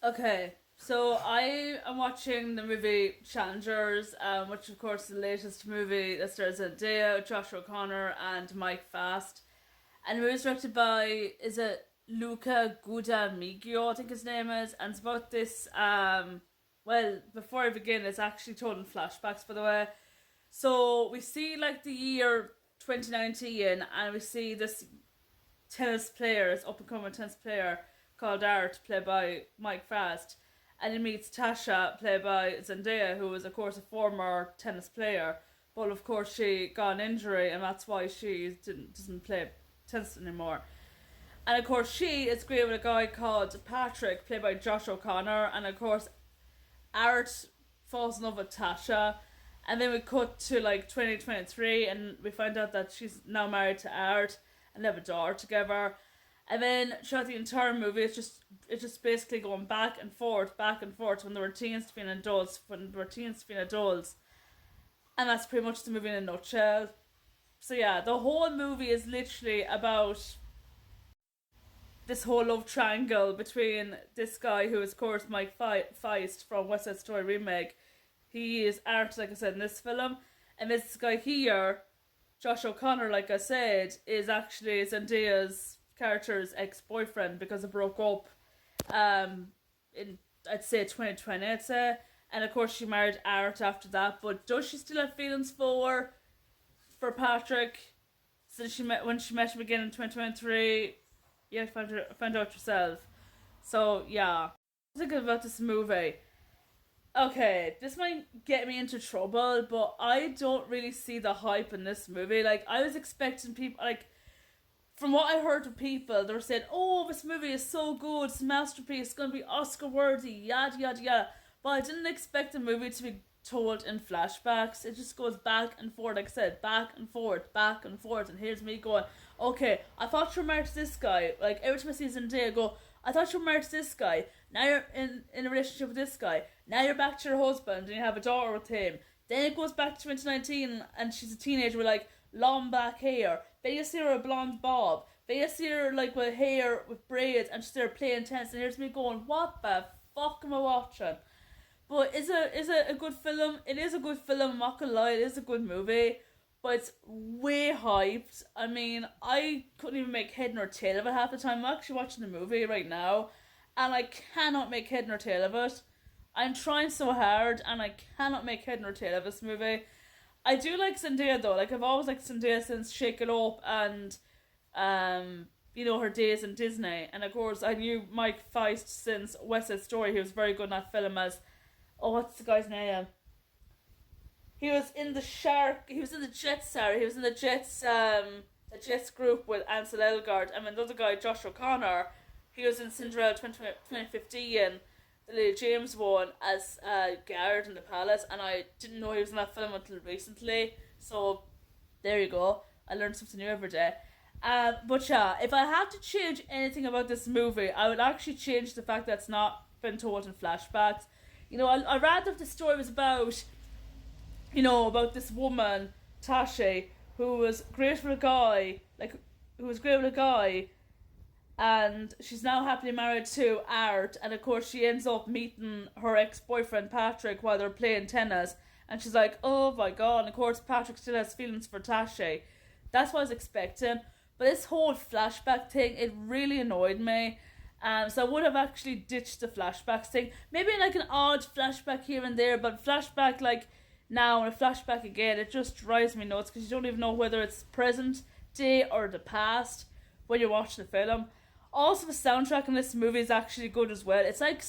Okay, so I am watching the movie Challengers, which of course is the latest movie that stars Zendaya, Josh O'Connor, and Mike Fast. And it was directed by, is it Luca Guadagnino, I think his name is, and it's about this, well, before I begin, it's actually told in flashbacks, by the way. So we see like the year 2019, and we see this tennis player, this up and coming tennis player called Art, played by Mike Fast, and he meets Tasha, played by Zendaya, who was of course a former tennis player, but of course she got an injury, and that's why she doesn't play tennis anymore. And of course she is great with a guy called Patrick, played by Josh O'Connor, and of course Art falls in love with Tasha. And then we cut to like 2023, and we find out that she's now married to Art and they have a daughter together. And then throughout the entire movie, it's just basically going back and forth when they were teens to being adults, and that's pretty much the movie in a nutshell. So yeah, the whole movie is literally about this whole love triangle between this guy who is of course Mike Feist from West Side Story remake. He is Art, like I said, in this film, and this guy here, Josh O'Connor, like I said, is actually Zendaya's character's ex-boyfriend because they broke up in, I'd say, 2020, I'd say. And of course she married Art after that, but does she still have feelings for Patrick since when she met him again in 2023? Yeah, find out yourself. So yeah, thinking about this movie. Okay, this might get me into trouble, but I don't really see the hype in this movie. Like, I was expecting people, like, from what I heard from people, they were saying, oh, this movie is so good, it's a masterpiece, it's going to be Oscar worthy, yada yada yada. But I didn't expect the movie to be told in flashbacks. It just goes back and forth, like I said, back and forth, back and forth. And here's me going, okay, I thought you were married to this guy. Like, every time I see Zendaya, I go, I thought you were married to this guy. Now you're in a relationship with this guy. Now you're back to your husband and you have a daughter with him. Then it goes back to 2019 and she's a teenager with like long black hair. Then you see her with a blonde bob. Then you see her like with hair with braids and she's there playing tennis. And here's me going, what the fuck am I watching? But is it a good film? It is a good film, I'm not gonna lie, it is a good movie. But it's way hyped. I mean, I couldn't even make head nor tail of it half the time. I'm actually watching the movie right now, and I cannot make head nor tail of it. I'm trying so hard, and I cannot make head nor tail of this movie. I do like Zendaya though. Like, I've always liked Zendaya since Shake It Up and her days in Disney. And of course, I knew Mike Feist since West Side Story. He was very good in that film as, oh, what's the guy's name? He was in the Shark. He was in the Jets. Sorry, he was in the Jets group with Ansel Elgort. And another guy, Josh O'Connor, he was in Cinderella 2015, the Lily James one, as guard in the palace. And I didn't know he was in that film until recently. So there you go. I learned something new every day. But yeah, if I had to change anything about this movie, I would actually change the fact that it's not been told in flashbacks. I'd rather if the story was about about this woman, Tashi, who was great with a guy, and she's now happily married to Art, and of course she ends up meeting her ex-boyfriend Patrick while they're playing tennis, and she's like, oh my god, and of course Patrick still has feelings for Tashi. That's what I was expecting, but this whole flashback thing, it really annoyed me. So I would have actually ditched the flashbacks thing. Maybe like an odd flashback here and there, but flashback like now and a flashback again, it just drives me nuts because you don't even know whether it's present day or the past when you're watching the film. Also, the soundtrack in this movie is actually good as well. It's like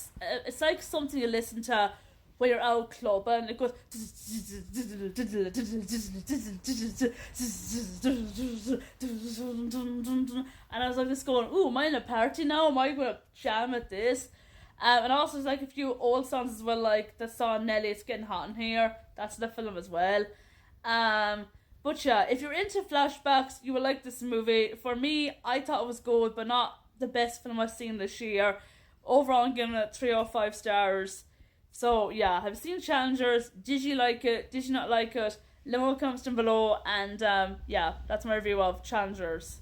something you listen to when you're out clubbing. It goes and I was like just going, ooh, am I in a party now? Am I going to jam at this? And also there's like a few old songs as well, like the song Nelly, It's Getting Hot in Here. That's the film as well. But yeah, if you're into flashbacks, you will like this movie. For me, I thought it was good, but not the best film I've seen this year. Overall, I'm giving it 3 or 5 stars. So yeah, I've seen Challengers. Did you like it? Did you not like it? Let me know in the comments down below. And yeah, that's my review of Challengers.